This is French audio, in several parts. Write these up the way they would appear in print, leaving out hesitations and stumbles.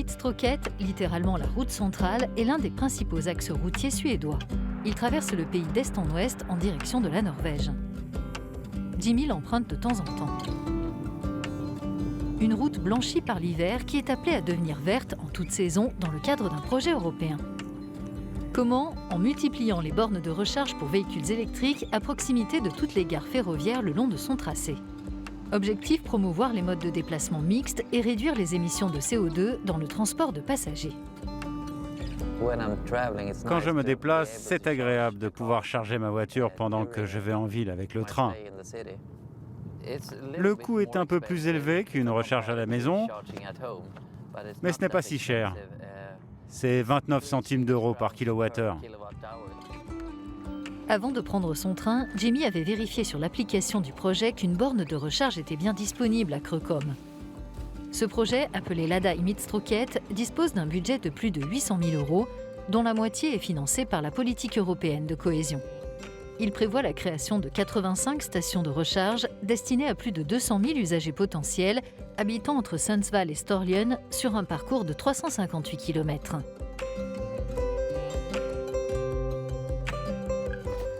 Mittstråket, littéralement la route centrale, est l'un des principaux axes routiers suédois. Il traverse le pays d'est en ouest en direction de la Norvège. Jimmy l'emprunte de temps en temps. Une route blanchie par l'hiver qui est appelée à devenir verte en toute saison dans le cadre d'un projet européen. Comment? En multipliant les bornes de recharge pour véhicules électriques à proximité de toutes les gares ferroviaires le long de son tracé. Objectif, promouvoir les modes de déplacement mixtes et réduire les émissions de CO2 dans le transport de passagers. Quand je me déplace, c'est agréable de pouvoir charger ma voiture pendant que je vais en ville avec le train. Le coût est un peu plus élevé qu'une recharge à la maison, mais ce n'est pas si cher. C'est 29 centimes d'euros par kilowattheure. Avant de prendre son train, Jimmy avait vérifié sur l'application du projet qu'une borne de recharge était bien disponible à Krokom. Ce projet, appelé Lada i Mittstråket, dispose d'un budget de plus de 800 000 euros, dont la moitié est financée par la politique européenne de cohésion. Il prévoit la création de 85 stations de recharge destinées à plus de 200 000 usagers potentiels habitant entre Sundsvall et Storlien sur un parcours de 358 km.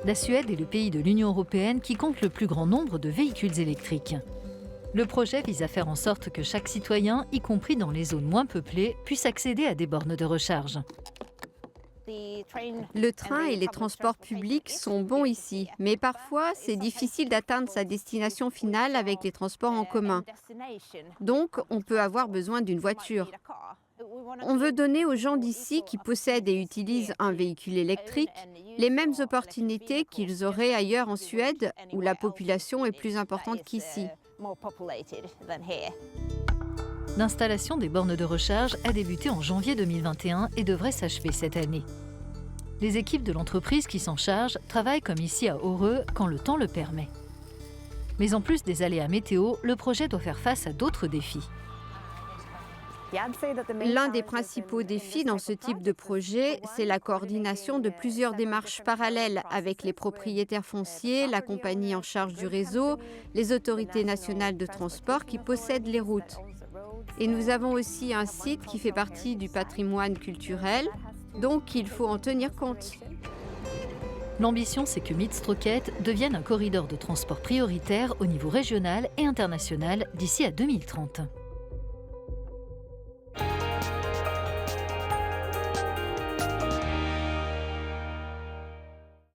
La Suède est le pays de l'Union européenne qui compte le plus grand nombre de véhicules électriques. Le projet vise à faire en sorte que chaque citoyen, y compris dans les zones moins peuplées, puisse accéder à des bornes de recharge. Le train et les transports publics sont bons ici, mais parfois c'est difficile d'atteindre sa destination finale avec les transports en commun. Donc on peut avoir besoin d'une voiture. On veut donner aux gens d'ici qui possèdent et utilisent un véhicule électrique les mêmes opportunités qu'ils auraient ailleurs en Suède, où la population est plus importante qu'ici. L'installation des bornes de recharge a débuté en janvier 2021 et devrait s'achever cette année. Les équipes de l'entreprise qui s'en chargent travaillent comme ici à Åre quand le temps le permet. Mais en plus des aléas météo, le projet doit faire face à d'autres défis. L'un des principaux défis dans ce type de projet, c'est la coordination de plusieurs démarches parallèles avec les propriétaires fonciers, la compagnie en charge du réseau, les autorités nationales de transport qui possèdent les routes. Et nous avons aussi un site qui fait partie du patrimoine culturel, donc il faut en tenir compte. L'ambition, c'est que Mittstråket devienne un corridor de transport prioritaire au niveau régional et international d'ici à 2030.